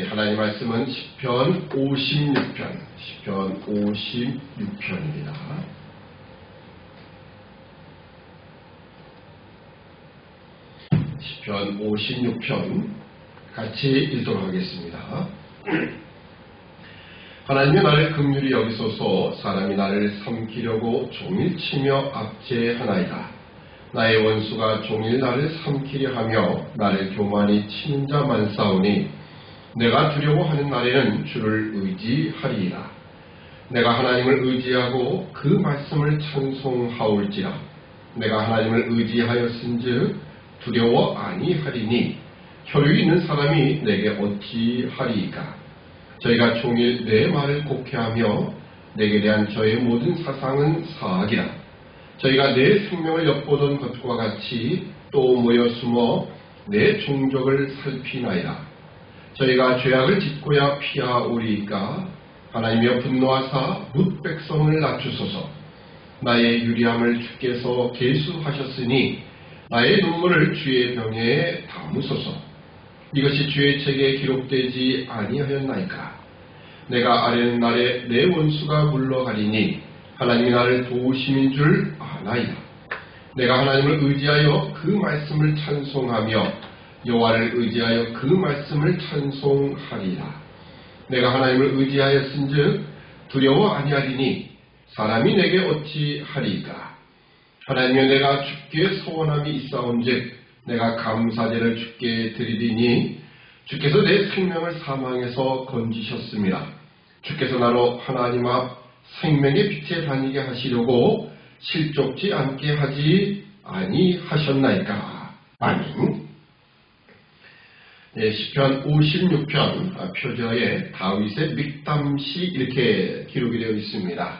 하나님 말씀은 시편 56편입니다. 시편 56편 같이 읽도록 하겠습니다. 하나님이 나를 긍휼히 여기소서. 사람이 나를 삼키려고 종일 치며 압제하나이다. 나의 원수가 종일 나를 삼키려 하며 나를 교만히 치는 자 많사오니 내가 두려워 하는 날에는 주를 의지하리이다. 내가 하나님을 의지하고 그 말씀을 찬송하올지라. 내가 하나님을 의지하였은즉 두려워 아니하리니 혈육이 있는 사람이 내게 어찌하리이까. 저희가 종일 내 말을 곡해하며 내게 대한 저의 모든 사상은 사악이라. 저희가 내 생명을 엿보던 것과 같이 또 모여 숨어 내 종족을 살피나이다. 저희가 죄악을 짓고야 피하오리이까. 하나님이여 분노하사 뭇 백성을 낮추소서. 나의 유리함을 주께서 계수하셨으니 나의 눈물을 주의 병에 담으소서. 이것이 주의 책에 기록되지 아니하였나이까. 내가 아뢰는 날에 내 원수가 물러가리니 하나님이 나를 도우심인 줄 아나이다. 내가 하나님을 의지하여 그 말씀을 찬송하며 여호와를 의지하여 그 말씀을 찬송하리라. 내가 하나님을 의지하였은즉 두려워 아니하리니 사람이 내게 어찌하리이까. 하나님이여 내가 주께 소원함이 있사온즉 내가 감사제를 주께 드리리니 주께서 내 생명을 사망에서 건지셨습니다. 주께서 나로 하나님 앞 생명의 빛에 다니게 하시려고 실족지 않게 하지 아니하셨나이까. 아멘. 시편 56편 표저에 다윗의 믹담시 이렇게 기록이 되어 있습니다.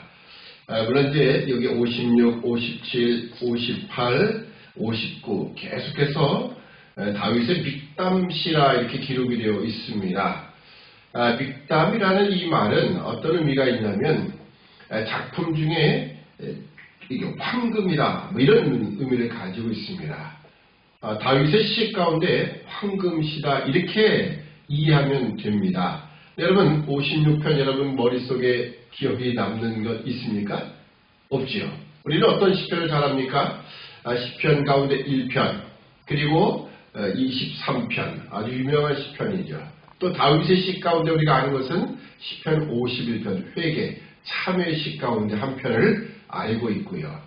물론 이제 여기 56, 57, 58, 59 계속해서 다윗의 믹담시라 이렇게 기록이 되어 있습니다. 믹담이라는 이 말은 어떤 의미가 있냐면 작품 중에 이게 황금이다 뭐 이런 의미를 가지고 있습니다. 다윗의 시 가운데 황금시다 이렇게 이해하면 됩니다. 여러분 56편 여러분 머릿속에 기억이 남는 것 있습니까? 없지요. 우리는 어떤 시편을 잘합니까? 시편 가운데 1편 그리고 23편 아주 유명한 시편이죠. 또 다윗의 시 가운데 우리가 아는 것은 시편 51편 회개 참회의 시 가운데 한 편을 알고 있고요.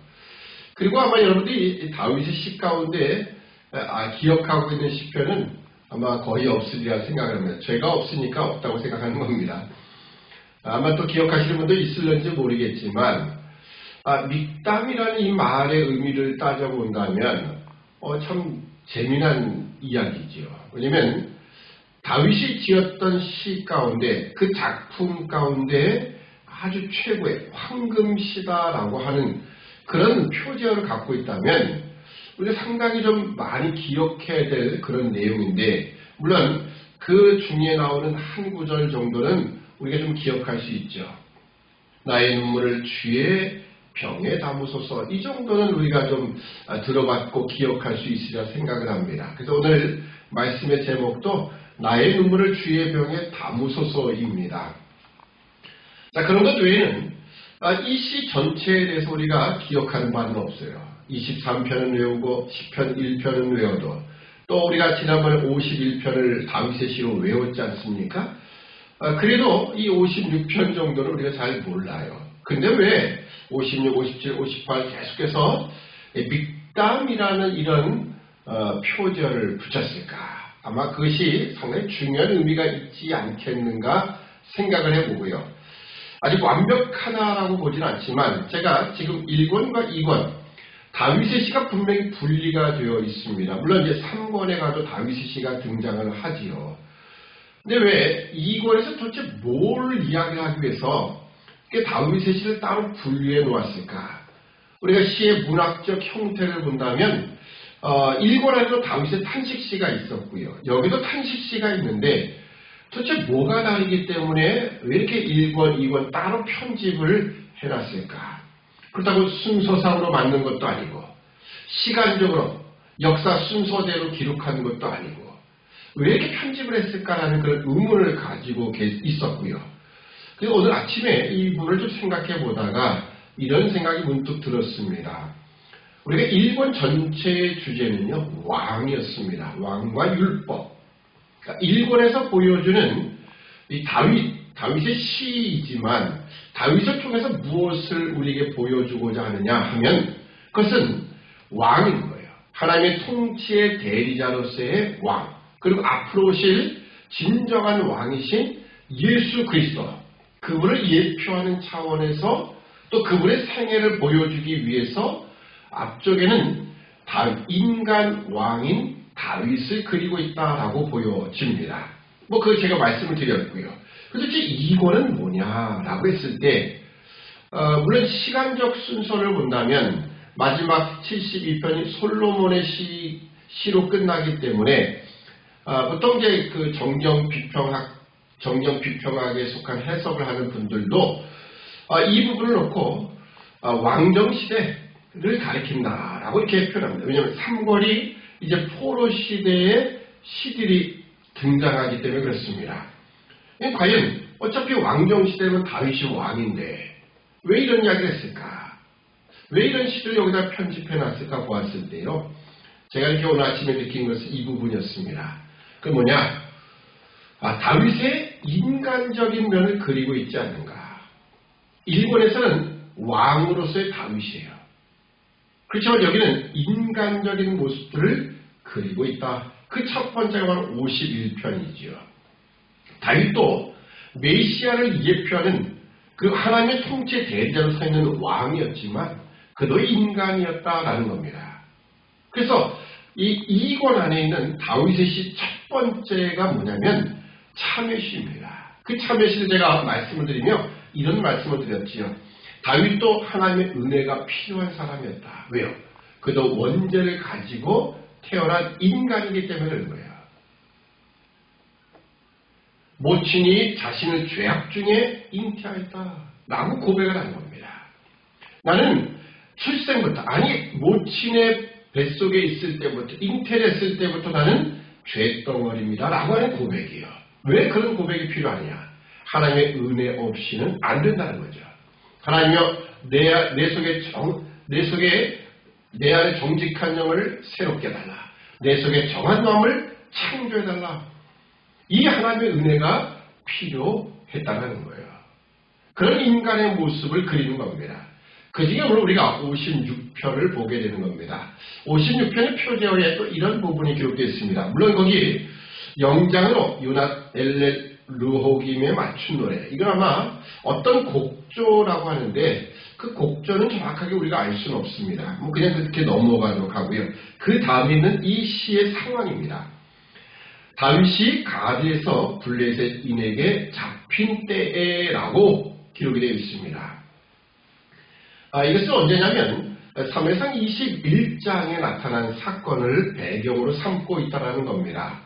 그리고 아마 여러분들이 다윗의 시 가운데 기억하고 있는 시편은 아마 거의 없으리라 생각을 합니다. 죄가 없으니까 없다고 생각하는 겁니다. 아마 또 기억하시는 분도 있을런지 모르겠지만 믹담이라는 이 말의 의미를 따져본다면 참 재미난 이야기죠. 왜냐하면 다윗이 지었던 시 가운데 그 작품 가운데 아주 최고의 황금시다라고 하는 그런 표제어를 갖고 있다면 우리가 상당히 좀 많이 기억해야 될 그런 내용인데 물론 그 중에 나오는 한 구절 정도는 우리가 좀 기억할 수 있죠. 나의 눈물을 주의 병에 담으소서. 이 정도는 우리가 좀 들어봤고 기억할 수 있으리라 생각을 합니다. 그래서 오늘 말씀의 제목도 나의 눈물을 주의 병에 담으소서입니다. 자, 그런 것 외에는 이 시 전체에 대해서 우리가 기억하는 바는 없어요. 23편은 외우고 10편 1편은 외워도 또 우리가 지난번에 51편을 다윗의 시로 외웠지 않습니까? 그래도 이 56편 정도는 우리가 잘 몰라요. 근데 왜 56, 57, 58 계속해서 믹담이라는 이런 표절을 붙였을까? 아마 그것이 상당히 중요한 의미가 있지 않겠는가 생각을 해보고요. 아직 완벽하다라고 보지는 않지만 제가 지금 1권과 2권 다윗의 시가 분명히 분리가 되어 있습니다. 물론 이제 3권에 가도 다윗의 시가 등장을 하지요. 근데 왜 2권에서 도대체 뭘 이야기하기 위해서 다윗의 시를 따로 분리해 놓았을까? 우리가 시의 문학적 형태를 본다면 1권에도 다윗의 탄식시가 있었고요. 여기도 탄식시가 있는데 도대체 뭐가 다르기 때문에 왜 이렇게 1권, 2권 따로 편집을 해놨을까? 그렇다고 순서상으로 맞는 것도 아니고 시간적으로 역사 순서대로 기록한 것도 아니고 왜 이렇게 편집을 했을까라는 그런 의문을 가지고 있었고요. 그래서 오늘 아침에 이 부분을 좀 생각해 보다가 이런 생각이 문득 들었습니다. 우리가 일본 전체의 주제는요, 왕이었습니다. 왕과 율법. 그러니까 일본에서 보여주는 이 다윗의 시이지만 다윗을 통해서 무엇을 우리에게 보여주고자 하느냐 하면 그것은 왕인 거예요. 하나님의 통치의 대리자로서의 왕. 그리고 앞으로 오실 진정한 왕이신 예수 그리스도. 그분을 예표하는 차원에서 또 그분의 생애를 보여주기 위해서 앞쪽에는 인간 왕인 다윗을 그리고 있다라고 보여집니다. 그거 제가 말씀을 드렸고요. 도대체 이거는 뭐냐라고 했을 때, 물론 시간적 순서를 본다면 마지막 72편이 솔로몬의 시로 끝나기 때문에, 보통 이제 그 정정 비평학에 속한 해석을 하는 분들도 이 부분을 놓고 왕정시대를 가리킨다라고 이렇게 표현합니다. 왜냐하면 삼권이 이제 포로 시대의 시들이 등장하기 때문에 그렇습니다. 과연 어차피 왕정시대는 다윗이 왕인데 왜 이런 이야기를 했을까? 왜 이런 시를 여기다 편집해놨을까 보았을 때요. 제가 이렇게 오늘 아침에 느낀 것은 이 부분이었습니다. 그 뭐냐? 다윗의 인간적인 면을 그리고 있지 않는가. 일본에서는 왕으로서의 다윗이에요. 그렇지만 여기는 인간적인 모습들을 그리고 있다. 그 첫 번째가 바로 51편이지요. 다윗도 메시아를 예표하는 그 하나님의 통치 대리자로 서 있는 왕이었지만 그도 인간이었다라는 겁니다. 그래서 이 2권 안에 있는 다윗의 시 첫 번째가 뭐냐면 참회시입니다. 그 참회시를 제가 말씀을 드리며 이런 말씀을 드렸지요. 다윗도 하나님의 은혜가 필요한 사람이었다. 왜요? 그도 원죄를 가지고 태어난 인간이기 때문에 그런 거예요. 모친이 자신을 죄악 중에 잉태하였다 라고 고백을 한 겁니다. 나는 출생부터, 모친의 뱃속에 있을 때부터, 잉태했을 때부터 나는 죄덩어리입니다 라고 하는 고백이에요. 왜 그런 고백이 필요하냐? 하나님의 은혜 없이는 안 된다는 거죠. 하나님이여 내 안에 정직한 영을 새롭게 해달라. 내 속에 정한 마음을 창조해달라. 이 하나님의 은혜가 필요했다는 거예요. 그런 인간의 모습을 그리는 겁니다. 그 중에 오늘 우리가 56편을 보게 되는 겁니다. 56편의 표제어에 또 이런 부분이 기록되어 있습니다. 물론 거기 영장으로 요낫 엘렛 르호김에 맞춘 노래. 이건 아마 어떤 곡조라고 하는데 그 곡조는 정확하게 우리가 알 수는 없습니다. 그냥 그렇게 넘어가도록 하고요. 그 다음에 있는 이 시의 상황입니다. 다윗이 가드에서 블레셋인에게 잡힌 때에라고 기록이 되어 있습니다. 이것은 언제냐면 사무엘상 21장에 나타난 사건을 배경으로 삼고 있다는 겁니다.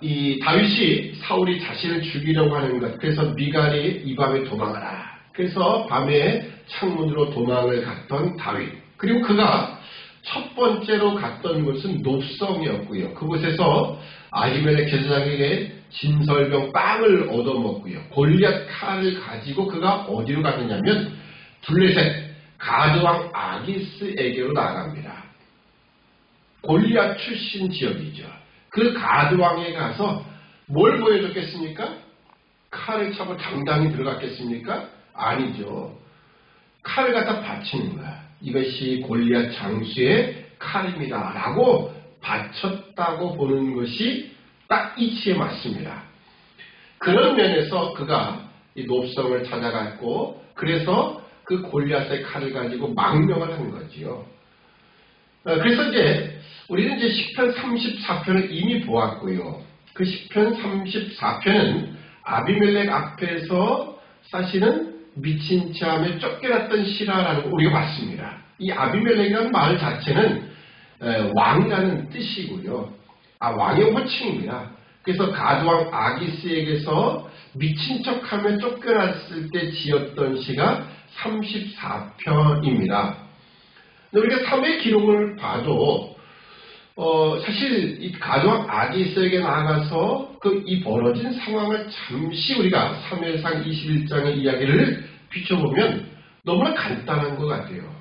이 다윗이 사울이 자신을 죽이려고 하는 것, 그래서 미갈이 이 밤에 도망하라. 그래서 밤에 창문으로 도망을 갔던 다윗. 그리고 그가 첫 번째로 갔던 곳은 높성이었고요. 그곳에서 아히멜렉 제사장에게 진설병 빵을 얻어먹고요. 골리앗 칼을 가지고 그가 어디로 갔느냐면 블레셋 가드왕 아기스에게로 나아갑니다. 골리앗 출신 지역이죠. 그 가드왕에 가서 뭘 보여줬겠습니까? 칼을 차고 당당히 들어갔겠습니까? 아니죠. 칼을 갖다 바치는 거야. 이것이 골리앗 장수의 칼입니다 라고 바쳤다고 보는 것이 딱 이치에 맞습니다. 그런 면에서 그가 이 높성을 찾아갔고 그래서 그 골리앗의 칼을 가지고 망명을 한 거지요. 그래서 이제 우리는 이제 시편 34편을 이미 보았고요. 그 시편 34편은 아비멜렉 앞에서 사실은 미친 참에 쫓겨났던 시라라는 걸 우리가 봤습니다. 이 아비멜렉이라는 말 자체는 왕이라는 뜻이고요. 왕의 호칭입니다. 그래서 가드왕 아기스에게서 미친 척하며 쫓겨났을 때 지었던 시가 34편입니다. 우리가 3회 기록을 봐도 사실 이 가족 아기스에게 나아가서 이 벌어진 상황을 잠시 우리가 사무엘상 21장의 이야기를 비춰보면 너무나 간단한 것 같아요.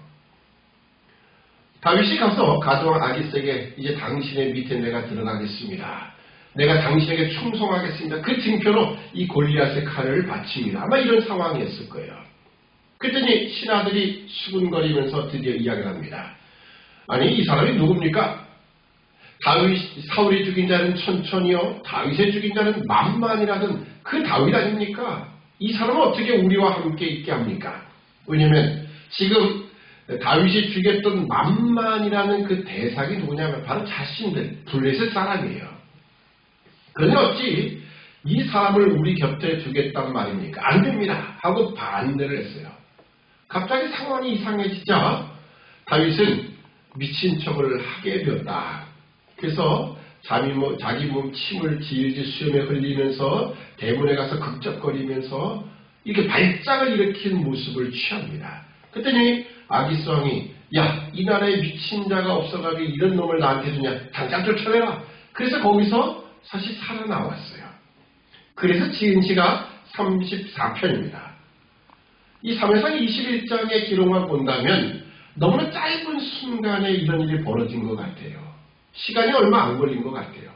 다윗이 가서 가족 아기스에게 이제 당신의 밑에 내가 들어가겠습니다. 내가 당신에게 충성하겠습니다. 그 증표로 이 골리앗의 칼을 바칩니다. 아마 이런 상황이었을 거예요. 그랬더니 신하들이 수군거리면서 드디어 이야기를 합니다. 아니 이 사람이 누굽니까? 사울이 죽인 자는 천천히요 다윗의 죽인 자는 만만이라던 그 다윗 아닙니까? 이 사람은 어떻게 우리와 함께 있게 합니까? 왜냐하면 지금 다윗이 죽였던 만만이라는 그 대상이 누구냐면 바로 자신들 블레셋 사람이에요. 그러니 어찌 이 사람을 우리 곁에 두겠단 말입니까? 안 됩니다 하고 반대를 했어요. 갑자기 상황이 이상해지자 다윗은 미친 척을 하게 되었다. 그래서 자기 몸 침을 질질 수염에 흘리면서 대문에 가서 극적거리면서 이렇게 발작을 일으킨 모습을 취합니다. 그랬더니 아기스 왕이 야, 이 나라에 미친 자가 없어가지고 이런 놈을 나한테 주냐? 당장 쫓아내라. 그래서 거기서 사실 살아나왔어요. 그래서 지은 시가 34편입니다. 이 사무엘상 21장의 기록만 본다면 너무나 짧은 순간에 이런 일이 벌어진 것 같아요. 시간이 얼마 안 걸린 것 같아요.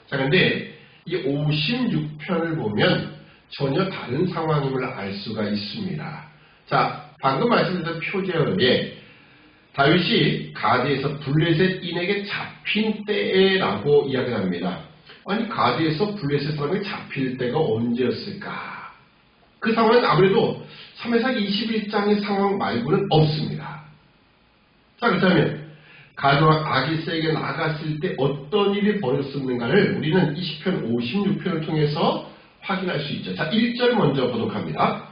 자, 근데 이 56편을 보면 전혀 다른 상황임을 알 수가 있습니다. 자, 방금 말씀드렸던 표제어에 다윗이 가드에서 블레셋인에게 잡힌 때라고 이야기를 합니다. 아니 가드에서 블레셋 사람이 잡힐 때가 언제였을까? 그 상황은 아무래도 사무엘상 21장의 상황 말고는 없습니다. 자, 그렇다면 가드와 아기스에게 나갔을 때 어떤 일이 벌어졌는가를 우리는 20편 56편을 통해서 확인할 수 있죠. 자, 1절 먼저 보도록 합니다.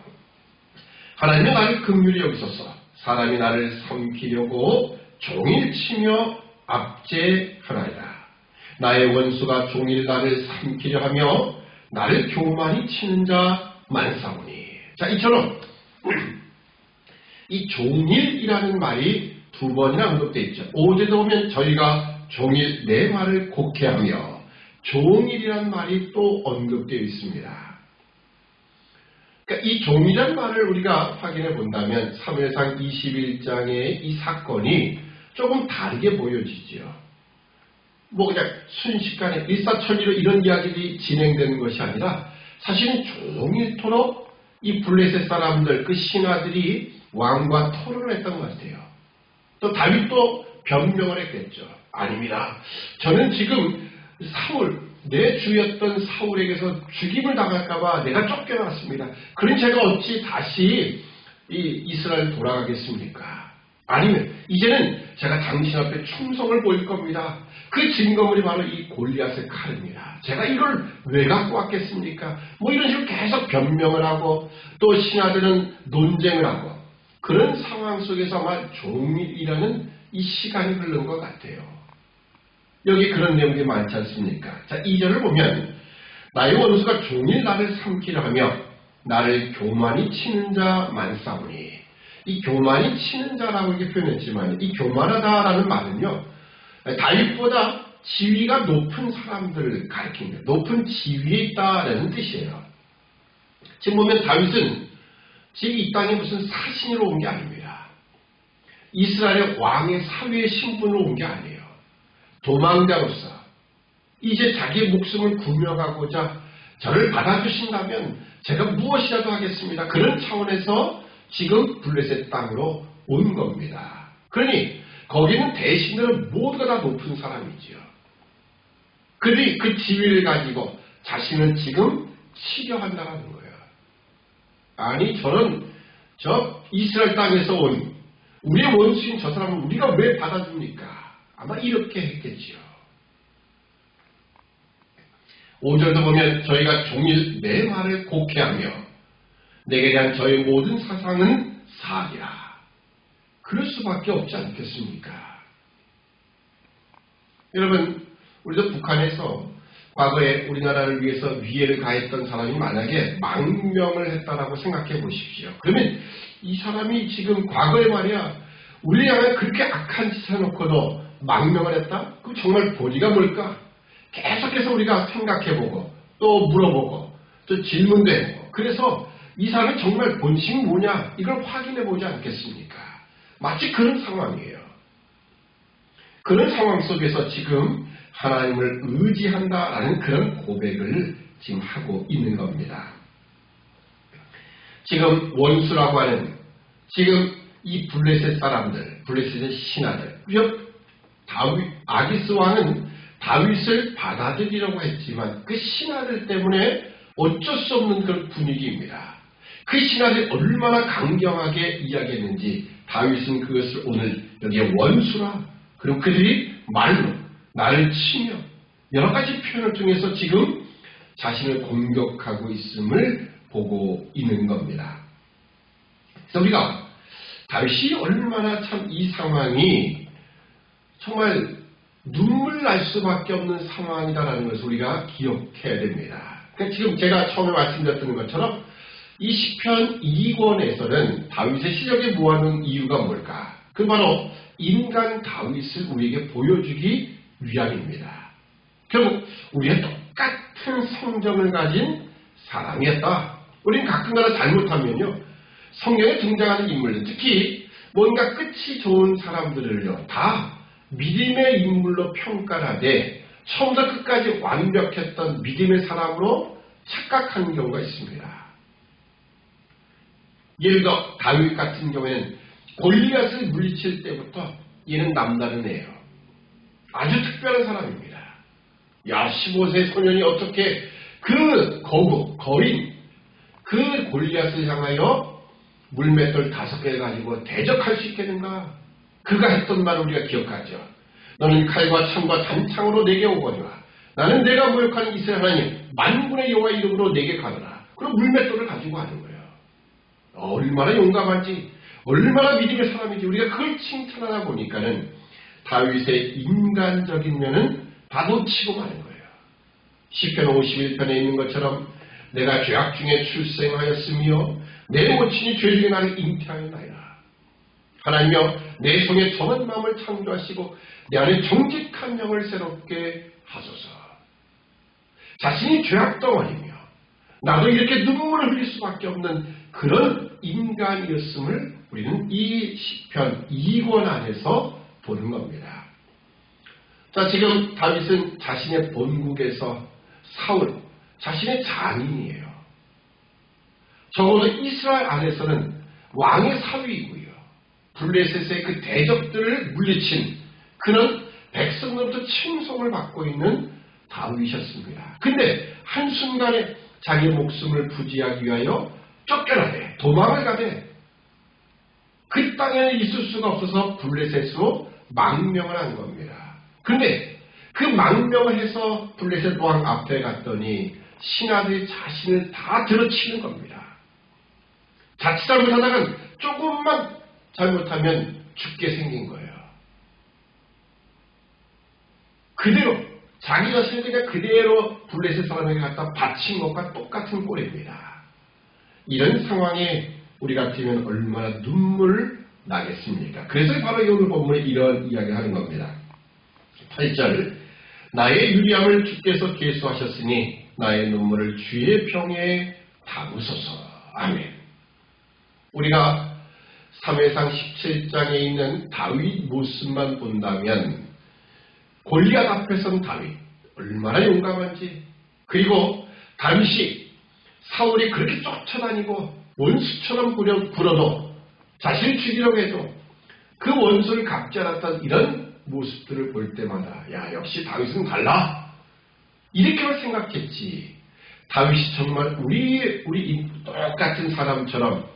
하나님이 나를 긍휼히 여기소서. 사람이 나를 삼키려고 종일 치며 압제하나이다. 나의 원수가 종일 나를 삼키려 하며 나를 교만히 치는 자 많사오니. 자, 이처럼 이 종일이라는 말이 두 번이나 언급되어 있죠. 5절도 보면 저희가 종일 내 말을 곡해하며 종일이라는 말이 또 언급되어 있습니다. 그러니까 이 종이라는 말을 우리가 확인해 본다면 사무엘상 21장의 이 사건이 조금 다르게 보여지지요. 그냥 순식간에 일사천리로 이런 이야기들이 진행되는 것이 아니라 사실은 종일토록 이 블레셋 사람들, 그 신하들이 왕과 토론을 했던 것 같아요. 또 다윗도 변명을 했겠죠. 아닙니다. 저는 지금 내 주였던 사울에게서 죽임을 당할까봐 내가 쫓겨났습니다. 그러니 제가 어찌 다시 이 이스라엘 돌아가겠습니까? 아니면 이제는 제가 당신 앞에 충성을 보일 겁니다. 그 증거물이 바로 이 골리앗의 칼입니다. 제가 이걸 왜 갖고 왔겠습니까? 이런 식으로 계속 변명을 하고 또 신하들은 논쟁을 하고 그런 상황 속에서 아마 종일이라는 이 시간이 흐른 것 같아요. 여기 그런 내용이 많지 않습니까? 자, 2절을 보면 나의 원수가 종일 나를 삼키려 하며 나를 교만히 치는 자 많사오니. 이 교만히 치는 자라고 이렇게 표현했지만 이 교만하다라는 말은요, 다윗보다 지위가 높은 사람들을 가리킵니다. 높은 지위에 있다라는 뜻이에요. 지금 보면 다윗은 지금 이 땅에 무슨 사신으로 온 게 아닙니다. 이스라엘의 왕의 사위의 신분으로 온 게 아니에요. 도망자로서 이제 자기의 목숨을 구명하고자 저를 받아주신다면 제가 무엇이라도 하겠습니다. 그런 차원에서 지금 블레셋 땅으로 온 겁니다. 그러니 거기는 대신들은 모두가 다 높은 사람이지요. 그들이 그 지위를 가지고 자신은 지금 치려한다는 거예요. 아니 저 이스라엘 땅에서 온 우리의 원수인 저 사람을 우리가 왜 받아줍니까? 아마 이렇게 했겠지요. 5절도 보면 저희가 종일 내 말을 곡해하며 내게 대한 저의 모든 사상은 사기라. 그럴 수밖에 없지 않겠습니까? 여러분, 우리도 북한에서 과거에 우리나라를 위해서 위해를 가했던 사람이 만약에 망명을 했다라고 생각해 보십시오. 그러면 이 사람이 지금 과거에 말이야 우리 향해 그렇게 악한 짓을 해놓고도 망명을 했다? 그 정말 본의가 뭘까? 계속해서 우리가 생각해보고 또 물어보고 또 질문도 해보고 그래서 이 사람이 정말 본심이 뭐냐 이걸 확인해보지 않겠습니까? 마치 그런 상황이에요. 그런 상황 속에서 지금 하나님을 의지한다라는 그런 고백을 지금 하고 있는 겁니다. 지금 원수라고 하는 지금 이 블레셋 사람들, 블레셋의 신하들, 아기스 왕은 다윗을 받아들이려고 했지만 그 신하들 때문에 어쩔 수 없는 그런 분위기입니다. 그 신하들이 얼마나 강경하게 이야기했는지 다윗은 그것을 오늘 여기에 원수라 그리고 그들이 말로 나를 치며 여러 가지 표현을 통해서 지금 자신을 공격하고 있음을 보고 있는 겁니다. 그래서 우리가 다윗이 얼마나 참 이 상황이 정말 눈물 날 수밖에 없는 상황이다라는 것을 우리가 기억해야 됩니다. 그러니까 지금 제가 처음에 말씀드렸던 것처럼 이 시편 2권에서는 다윗의 시력에 모아놓은 이유가 뭘까? 그 바로 인간 다윗을 우리에게 보여주기 위함입니다. 결국 우리의 똑같은 성정을 가진 사람이었다. 우리는 가끔가다 잘못하면요. 성경에 등장하는 인물들, 특히 뭔가 끝이 좋은 사람들을요. 다 믿음의 인물로 평가를 하되 처음부터 끝까지 완벽했던 믿음의 사람으로 착각하는 경우가 있습니다. 예를 들어 다윗 같은 경우에는 골리앗을 물리칠 때부터 얘는 남다른 애예요. 아주 특별한 사람입니다. 야 15세 소년이 어떻게 그 거인 그 골리앗을 향하여 물맷돌 5개를 가지고 대적할 수 있겠는가? 그가 했던 말을 우리가 기억하죠. 너는 칼과 창과 단창으로 내게 오거니와 나는 내가 모욕하는 이스라엘 하나님 만군의 여호와 이름으로 내게 가노라. 그럼 물맷돌을 가지고 하는 거예요. 얼마나 용감한지 얼마나 믿음의 사람인지 우리가 그걸 칭찬하다 보니까는 다윗의 인간적인 면은 다 놓치고 마는 거예요. 시편 51편에 있는 것처럼 내가 죄악 중에 출생하였으며 내 모친이 죄 중에 나를 잉태하였나이다. 하나님이여 내 속에 정한 마음을 창조하시고 내 안에 정직한 영을 새롭게 하소서. 자신이 죄악덩어리며 나도 이렇게 눈물을 흘릴 수밖에 없는 그런 인간이었음을 우리는 이 시편 2권 안에서 보는 겁니다. 자, 지금 다윗은 자신의 본국에서 사울, 자신의 장인이에요. 적어도 이스라엘 안에서는 왕의 사위이고요. 블레셋의 그 대적들을 물리친 그런 백성으로부터 칭송을 받고 있는 다윗이었습니다. 근데 한순간에 자기의 목숨을 부지하기 위하여 쫓겨나되 도망을 가되 그 땅에 있을 수가 없어서 블레셋으로 망명을 한 겁니다. 근데 그 망명을 해서 블레셋 왕 앞에 갔더니 신하들이 자신을 다 들어치는 겁니다. 자칫 잘못하다간 조금만 잘못하면 죽게 생긴 거예요. 그대로 자기 자신을 그냥 그대로 블레셋 사람에게 갖다 바친 것과 똑같은 꼴입니다. 이런 상황에 우리 같으면 얼마나 눈물 나겠습니까? 그래서 바로 오늘 본문에 이런 이야기를 하는 겁니다. 8절 나의 유리함을 주께서 계수하셨으니 나의 눈물을 주의 병에 담으소서. 아멘. 우리가 사무엘상 17장에 있는 다윗 모습만 본다면 골리앗 앞에 선 다윗 얼마나 용감한지, 그리고 다윗이 사울이 그렇게 쫓아다니고 원수처럼 굴어도 자신을 죽이려고 해도 그 원수를 갚지 않았던 이런 모습들을 볼 때마다 야 역시 다윗은 달라 이렇게만 생각했지, 다윗이 정말 우리 똑같은 사람처럼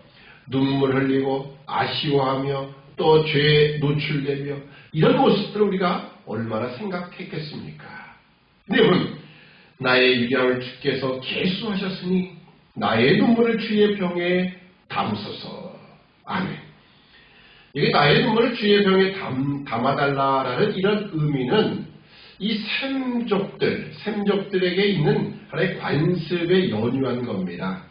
눈물 흘리고 아쉬워하며 또 죄에 노출되며 이런 모습들을 우리가 얼마나 생각했겠습니까? 근데 여러분, 나의 유리함을 주께서 계수하셨으니 나의 눈물을 주의 병에 담으소서. 아멘. 이게 나의 눈물을 주의 병에 담아달라라는 이런 의미는 이 셈족들에게 있는 하나의 관습에 연유한 겁니다.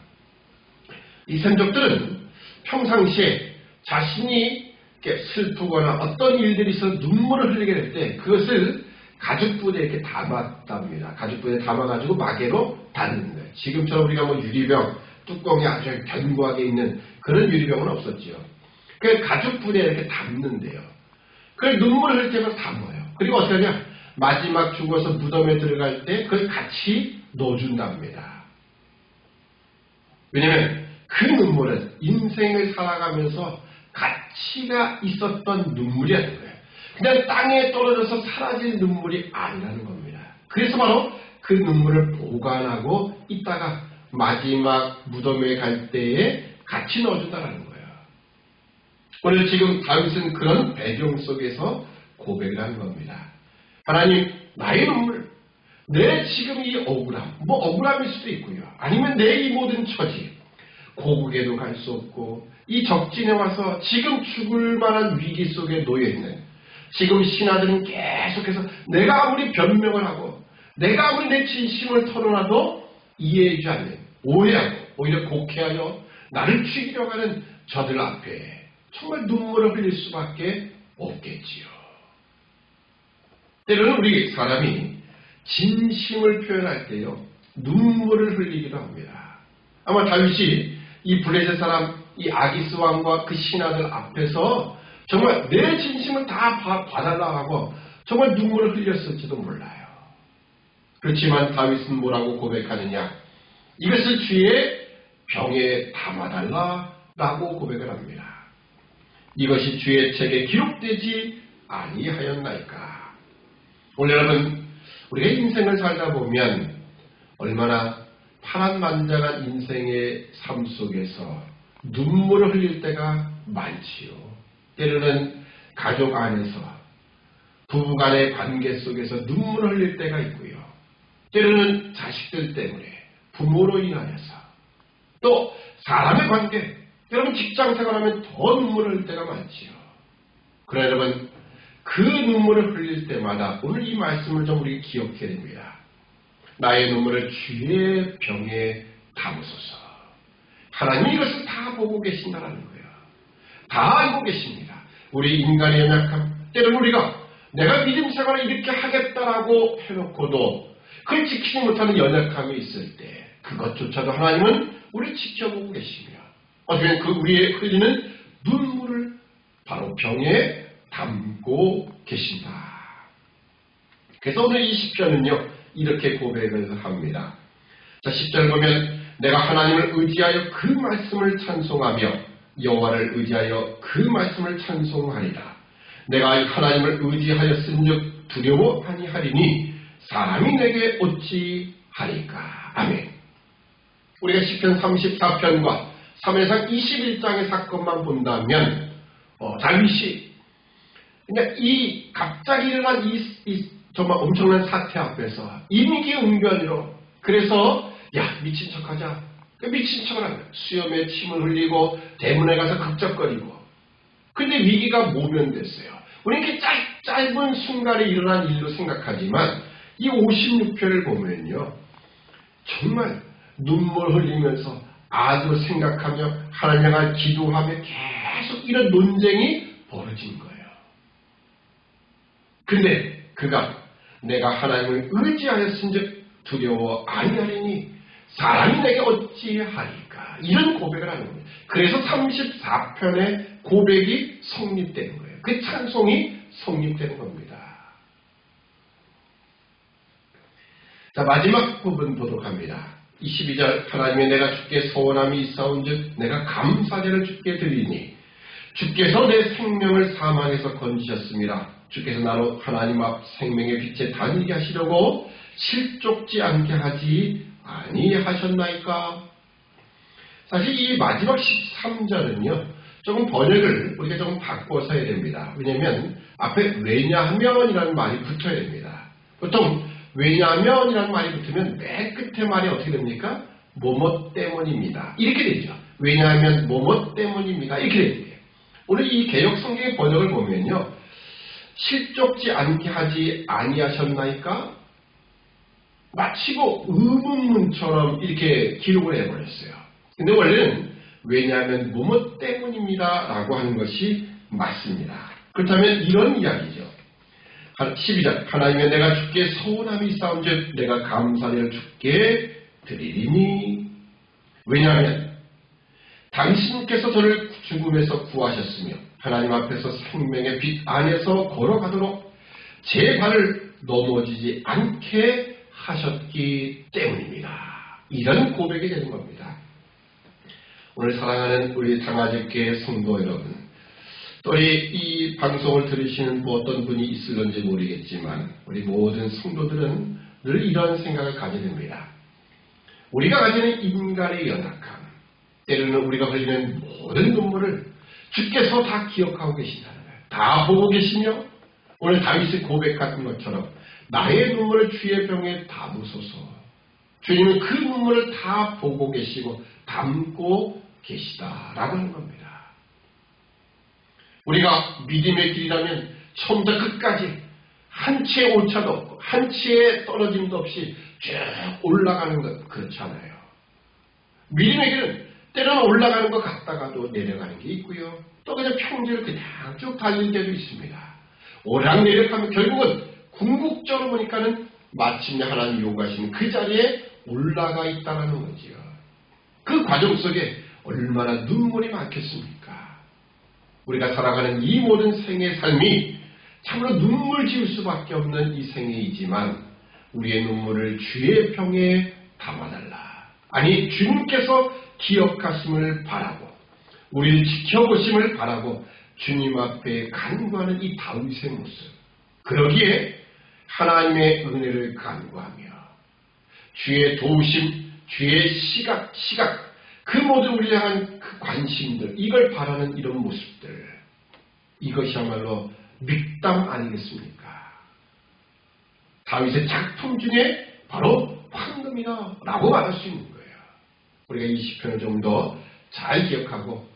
이 셈족들은 평상시에 자신이 슬프거나 어떤 일들이 있어서 눈물을 흘리게 될 때 그것을 가죽부대에 이렇게 담았답니다. 가죽부대에 담아가지고 마개로 닫는 거예요. 지금처럼 우리가 뭐 유리병, 뚜껑이 아주 견고하게 있는 그런 유리병은 없었지요. 그 가죽부대에 이렇게 담는데요. 그걸 눈물을 흘릴 때마다 담아요. 그리고 어떻게 하냐? 마지막 죽어서 무덤에 들어갈 때 그걸 같이 넣어준답니다. 왜냐면 그 눈물은 인생을 살아가면서 가치가 있었던 눈물이라는 거예요. 그냥 땅에 떨어져서 사라질 눈물이 아니라는 겁니다. 그래서 바로 그 눈물을 보관하고 있다가 마지막 무덤에 갈 때에 같이 넣어준다는 거예요. 오늘 지금 다윗은 그런 배경 속에서 고백을 하는 겁니다. 하나님, 나의 눈물, 내 지금 이 억울함, 뭐 억울함일 수도 있고요. 아니면 내 이 모든 처지, 고국에도 갈 수 없고 이 적진에 와서 지금 죽을 만한 위기 속에 놓여있는 지금 신하들은 계속해서 내가 아무리 변명을 하고 내가 아무리 내 진심을 털어놔도 이해해주지 않는, 오해하고 오히려 곡해하여 나를 죽이려고 하는 저들 앞에 정말 눈물을 흘릴 수밖에 없겠지요. 때로는 우리 사람이 진심을 표현할 때요 눈물을 흘리기도 합니다. 아마 다윗이 이 블레셋 사람 이 아기스 왕과 그 신하들 앞에서 정말 내 진심을 다 봐달라고 하고 정말 눈물을 흘렸을지도 몰라요. 그렇지만 다윗은 뭐라고 고백하느냐? 이것을 주의 병에 담아달라라고 고백을 합니다. 이것이 주의 책에 기록되지 아니하였나이까. 오늘 여러분, 우리가 인생을 살다 보면 얼마나 파란만장한 인생의 삶 속에서 눈물을 흘릴 때가 많지요. 때로는 가족 안에서, 부부간의 관계 속에서 눈물을 흘릴 때가 있고요. 때로는 자식들 때문에, 부모로 인하여서, 또 사람의 관계, 여러분 직장 생활하면 더 눈물을 흘릴 때가 많지요. 그러나 여러분, 그 눈물을 흘릴 때마다 오늘 이 말씀을 좀 우리 기억해야 됩니다. 나의 눈물을 주의 병에 담으소서. 하나님이 이것을 다 보고 계신다라는 거예요. 다 알고 계십니다. 우리 인간의 연약함, 때로는 우리가 내가 믿음 생활을 이렇게 하겠다라고 해놓고도 그걸 지키지 못하는 연약함이 있을 때 그것조차도 하나님은 우리를 지켜보고 계시며 어떻게 그 우리의 흘리는 눈물을 바로 병에 담고 계신다. 그래서 오늘 이 시편은요 이렇게 고백을 합니다. 자, 10절 보면 내가 하나님을 의지하여 그 말씀을 찬송하며 여호와를 의지하여 그 말씀을 찬송하리라. 내가 하나님을 의지하였은즉 두려워 아니하리니 사람이 내게 어찌 하리까. 아멘. 우리가 시편 34편과 사무엘상 21장의 사건만 본다면 다윗이 그냥 이 갑자기 일어난 이 정말 엄청난 사태 앞에서 임기응변으로 그래서 야 미친 척하자. 미친 척을 하는 거예요. 수염에 침을 흘리고 대문에 가서 극적거리고 근데 위기가 모면됐어요. 우리는 이렇게 짧은 순간에 일어난 일로 생각하지만 이 56편을 보면요 정말 눈물 흘리면서 아주 생각하며 하나님 향해 기도하며 계속 이런 논쟁이 벌어진 거예요. 근데 그가 내가 하나님을 의지하였은즉 두려워 아니하리니 사람이 내게 어찌하리까. 이런 고백을 하는 거예요. 그래서 34편의 고백이 성립되는 거예요. 그 찬송이 성립되는 겁니다. 자, 마지막 부분 보도록 합니다. 22절 하나님의 내가 주께 서원함이 있사온즉 내가 감사제를 주께 드리니 주께서 내 생명을 사망에서 건지셨습니다. 주께서 나로 하나님 앞 생명의 빛에 다니게 하시려고 실족지 않게 하지 아니하셨나이까. 사실 이 마지막 13절은요 조금 번역을 우리가 조금 바꿔서 해야 됩니다. 왜냐하면 앞에 왜냐하면이라는 말이 붙어야 됩니다. 보통 왜냐하면이라는 말이 붙으면 맨 끝에 말이 어떻게 됩니까? 뭐뭐 때문입니다. 이렇게 되죠. 왜냐하면 뭐뭐 때문입니다. 이렇게 됩니다. 오늘 이 개역 성경의 번역을 보면요. 실족지 않게 하지 아니하셨나이까? 마치고 의문문처럼 이렇게 기록을 해버렸어요. 근데 원래는 왜냐하면 뭐뭐 때문입니다 라고 하는 것이 맞습니다. 그렇다면 이런 이야기죠. 12절 하나님의 내가 주께 서운함이 있사온즉 내가 감사를 주께 드리리니 왜냐하면 당신께서 저를 죽음에서 구하셨으며 하나님 앞에서 생명의 빛 안에서 걸어가도록 제 발을 넘어지지 않게 하셨기 때문입니다. 이런 고백이 되는 겁니다. 오늘 사랑하는 우리 장아집교회 성도 여러분, 또 이 방송을 들으시는 어떤 분이 있을런지 모르겠지만 우리 모든 성도들은 늘 이런 생각을 가지게 됩니다. 우리가 가지는 인간의 연약함, 때로는 우리가 흘리는 모든 눈물을 주께서 다 기억하고 계신다는 거예요. 다 보고 계시며 오늘 다윗이 고백한 것처럼 나의 눈물을 주의 병에 담으소서. 주님은 그 눈물을 다 보고 계시고 담고 계시다라고 하는 겁니다. 우리가 믿음의 길이라면 처음부터 끝까지 한 치의 오차도 없고 한 치의 떨어짐도 없이 쭉 올라가는 것 그렇지 않아요. 믿음의 길은 때로는 올라가는 것 같다가도 내려가는 게 있고요. 또 그냥 평지를 그냥 쭉 달릴 때도 있습니다. 오락내락하면 결국은 궁극적으로 보니까는 마침내 하나님 요구하시는 그 자리에 올라가 있다는 거지요. 그 과정 속에 얼마나 눈물이 많겠습니까? 우리가 살아가는 이 모든 생의 삶이 참으로 눈물 지을 수밖에 없는 이 생애이지만 우리의 눈물을 주의 병에 담아달라. 아니 주님께서 기억하심을 바라고 우리를 지켜보심을 바라고 주님 앞에 간구하는 이 다윗의 모습. 그러기에 하나님의 은혜를 간구하며 주의 도우심, 주의 시각 그 모든 우리를 향한 그 관심들 이걸 바라는 이런 모습들 이것이야말로 믹담 아니겠습니까? 다윗의 작품 중에 바로 황금이다 라고 말할 수 있는 거예요. 우리가 이 시편을 좀 더 잘 기억하고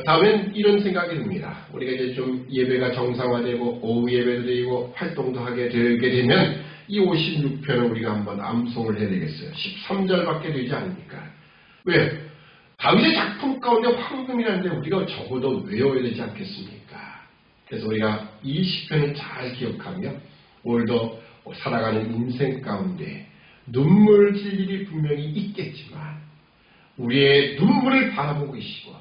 다음엔 이런 생각이 듭니다. 우리가 이제 좀 예배가 정상화되고 오후 예배도 드리고 활동도 하게 되게 되면 이 56편을 우리가 한번 암송을 해야 되겠어요. 13절밖에 되지 않으니까. 왜요? 다윗의 작품 가운데 황금이라는데 우리가 적어도 외워야 되지 않겠습니까? 그래서 우리가 이 시편을 잘 기억하며 오늘도 살아가는 인생 가운데 눈물 질 일이 분명히 있겠지만 우리의 눈물을 바라보고 계시고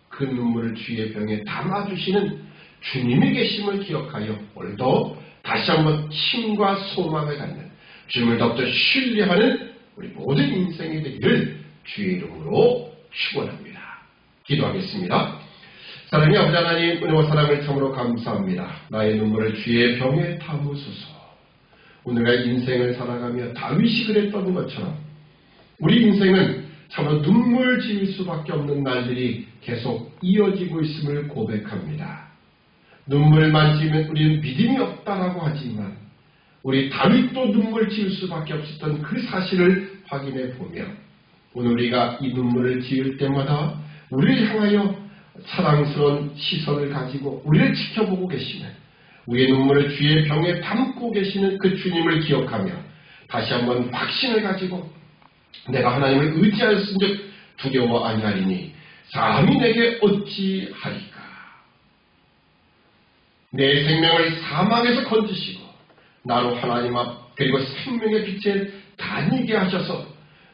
그 눈물을 주의 병에 담아주시는 주님이 계심을 기억하여 오늘도 다시 한번 힘과 소망을 갖는 주님을 더욱더 신뢰하는 우리 모든 인생이 되기를 주의 이름으로 축원합니다. 기도하겠습니다. 사랑의 아버지 하나님 은혜와 사랑을 참으로 감사합니다. 나의 눈물을 주의 병에 담으소서. 오늘날 인생을 살아가며 다윗이 그랬던 것처럼 우리 인생은 참으로 눈물 지을 수밖에 없는 날들이 계속 이어지고 있음을 고백합니다. 눈물만 지으면 우리는 믿음이 없다라고 하지만 우리 다윗도 눈물 지을 수밖에 없었던 그 사실을 확인해 보며 오늘 우리가 이 눈물을 지을 때마다 우리를 향하여 사랑스러운 시선을 가지고 우리를 지켜보고 계시는 우리의 눈물을 주의 병에 담고 계시는 그 주님을 기억하며 다시 한번 확신을 가지고 내가 하나님을 의지하였은즉 두려워 아니하리니 사람이 내게 어찌하리까. 내 생명을 사망에서 건지시고 나로 하나님 앞 그리고 생명의 빛에 다니게 하셔서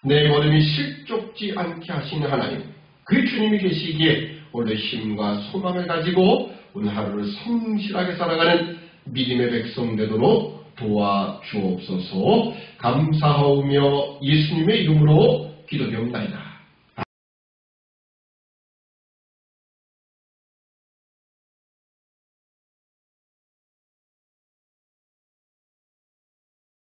내 걸음이 실족지 않게 하시는 하나님 그 주님이 계시기에 오늘 힘과 소망을 가지고 오늘 하루를 성실하게 살아가는 믿음의 백성 되도록 도와주옵소서. 감사하오며 예수님의 이름으로 기도드립니다.